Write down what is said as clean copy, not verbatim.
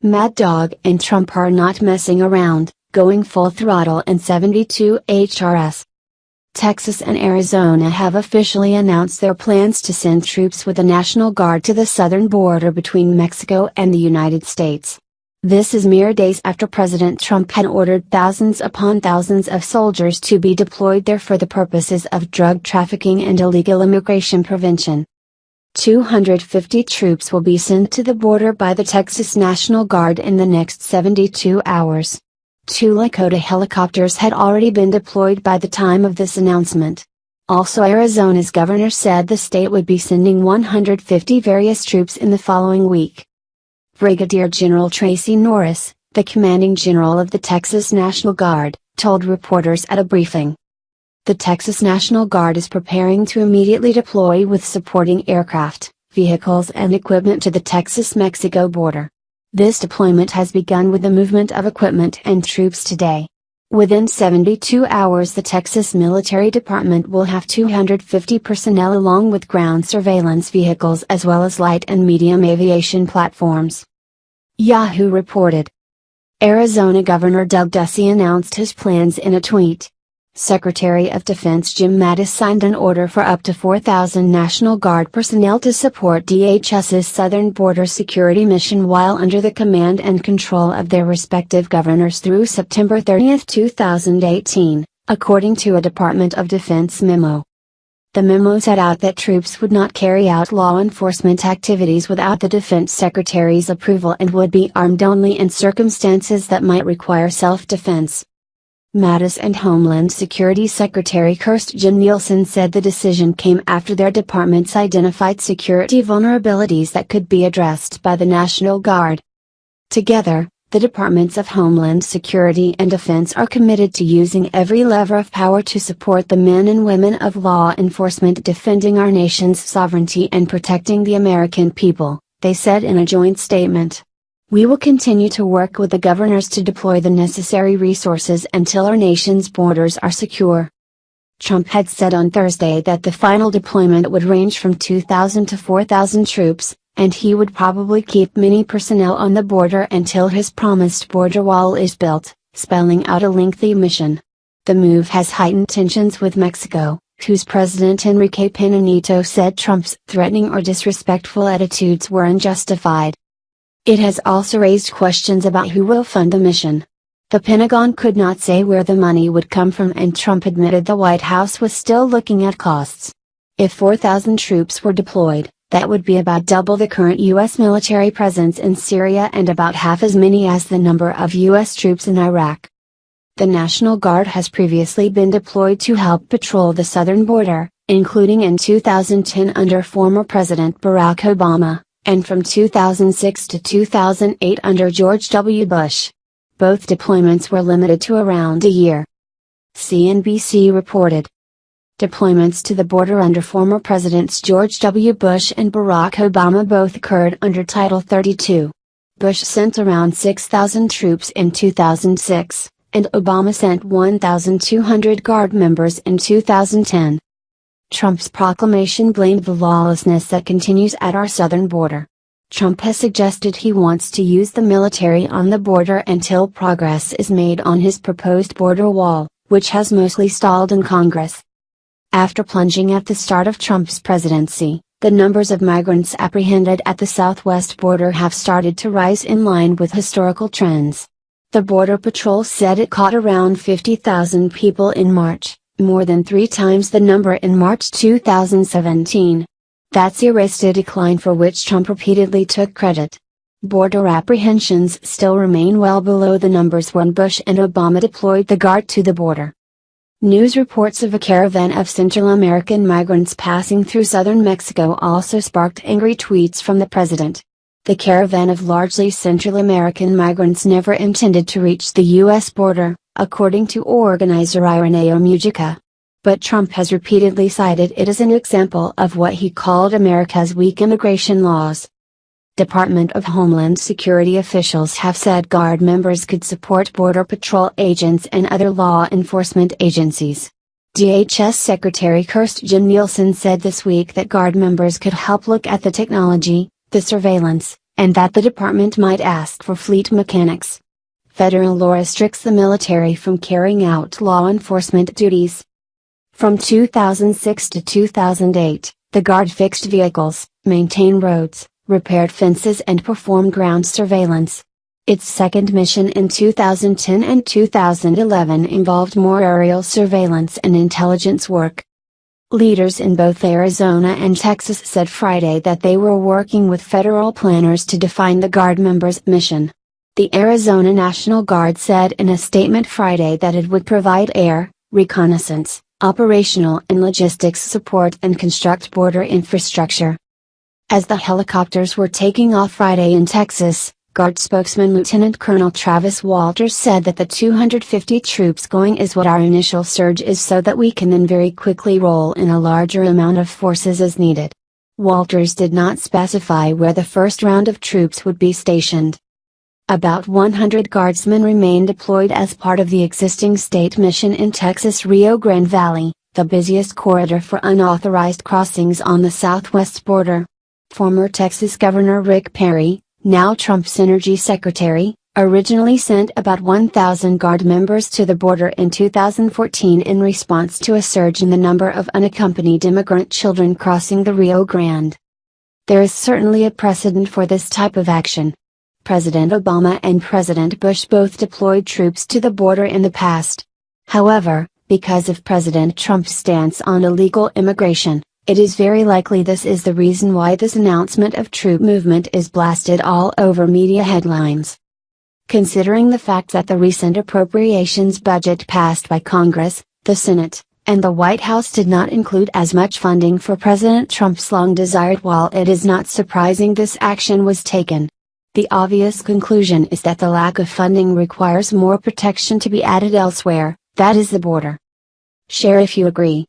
Mad Dog and Trump are not messing around, going full throttle and 72 HRS. Texas and Arizona have officially announced their plans to send troops with the National Guard to the southern border between Mexico and the United States. This is mere days after President Trump had ordered thousands upon thousands of soldiers to be deployed there for the purposes of drug trafficking and illegal immigration prevention. 250 troops will be sent to the border by the Texas National Guard in the next 72 hours. 2 Lakota helicopters had already been deployed by the time of this announcement. Also, Arizona's governor said the state would be sending 150 various troops in the following week. Brigadier General Tracy Norris, the commanding general of the Texas National Guard, told reporters at a briefing. The Texas National Guard is preparing to immediately deploy with supporting aircraft, vehicles and equipment to the Texas-Mexico border. This deployment has begun with the movement of equipment and troops today. Within 72 hours, the Texas Military Department will have 250 personnel along with ground surveillance vehicles as well as light and medium aviation platforms. Yahoo reported. Arizona Governor Doug Ducey announced his plans in a tweet. Secretary of Defense Jim Mattis signed an order for up to 4,000 National Guard personnel to support DHS's southern border security mission while under the command and control of their respective governors through September 30, 2018, according to a Department of Defense memo. The memo set out that troops would not carry out law enforcement activities without the Defense Secretary's approval and would be armed only in circumstances that might require self-defense. Mattis and Homeland Security Secretary Kirstjen Nielsen said the decision came after their departments identified security vulnerabilities that could be addressed by the National Guard. Together, the Departments of Homeland Security and Defense are committed to using every lever of power to support the men and women of law enforcement defending our nation's sovereignty and protecting the American people, they said in a joint statement. We will continue to work with the governors to deploy the necessary resources until our nation's borders are secure. Trump had said on Thursday that the final deployment would range from 2,000 to 4,000 troops, and he would probably keep many personnel on the border until his promised border wall is built, spelling out a lengthy mission. The move has heightened tensions with Mexico, whose President Enrique Peña Nieto said Trump's threatening or disrespectful attitudes were unjustified. It has also raised questions about who will fund the mission. The Pentagon could not say where the money would come from, and Trump admitted the White House was still looking at costs. If 4,000 troops were deployed, that would be about double the current U.S. military presence in Syria and about half as many as the number of U.S. troops in Iraq. The National Guard has previously been deployed to help patrol the southern border, including in 2010 under former President Barack Obama, and from 2006 to 2008 under George W. Bush. Both deployments were limited to around a year. CNBC reported. Deployments to the border under former Presidents George W. Bush and Barack Obama both occurred under Title 32. Bush sent around 6,000 troops in 2006, and Obama sent 1,200 Guard members in 2010. Trump's proclamation blamed the lawlessness that continues at our southern border. Trump has suggested he wants to use the military on the border until progress is made on his proposed border wall, which has mostly stalled in Congress. After plunging at the start of Trump's presidency, the numbers of migrants apprehended at the southwest border have started to rise in line with historical trends. The Border Patrol said it caught around 50,000 people in March, more than 3 times the number in March 2017. That's erased a decline for which Trump repeatedly took credit. Border apprehensions still remain well below the numbers when Bush and Obama deployed the Guard to the border. News reports of a caravan of Central American migrants passing through southern Mexico also sparked angry tweets from the president. The caravan of largely Central American migrants never intended to reach the U.S. border, according to organizer Ireneo Mujica. But Trump has repeatedly cited it as an example of what he called America's weak immigration laws. Department of Homeland Security officials have said Guard members could support Border Patrol agents and other law enforcement agencies. DHS Secretary Kirstjen Nielsen said this week that Guard members could help look at the technology, the surveillance, and that the department might ask for fleet mechanics. Federal law restricts the military from carrying out law enforcement duties. From 2006 to 2008, the Guard fixed vehicles, maintained roads, repaired fences and performed ground surveillance. Its second mission in 2010 and 2011 involved more aerial surveillance and intelligence work. Leaders in both Arizona and Texas said Friday that they were working with federal planners to define the Guard members' mission. The Arizona National Guard said in a statement Friday that it would provide air, reconnaissance, operational and logistics support and construct border infrastructure. As the helicopters were taking off Friday in Texas, Guard spokesman Lieutenant Colonel Travis Walters said that the 250 troops going is what our initial surge is so that we can then very quickly roll in a larger amount of forces as needed. Walters did not specify where the first round of troops would be stationed. About 100 Guardsmen remain deployed as part of the existing state mission in Texas' Rio Grande Valley, the busiest corridor for unauthorized crossings on the southwest border. Former Texas Governor Rick Perry, now Trump's Energy Secretary, originally sent about 1,000 Guard members to the border in 2014 in response to a surge in the number of unaccompanied immigrant children crossing the Rio Grande. There is certainly a precedent for this type of action. President Obama and President Bush both deployed troops to the border in the past. However, because of President Trump's stance on illegal immigration, it is very likely this is the reason why this announcement of troop movement is blasted all over media headlines. Considering the fact that the recent appropriations budget passed by Congress, the Senate, and the White House did not include as much funding for President Trump's long-desired wall, it is not surprising this action was taken. The obvious conclusion is that the lack of funding requires more protection to be added elsewhere, that is the border. Share if you agree.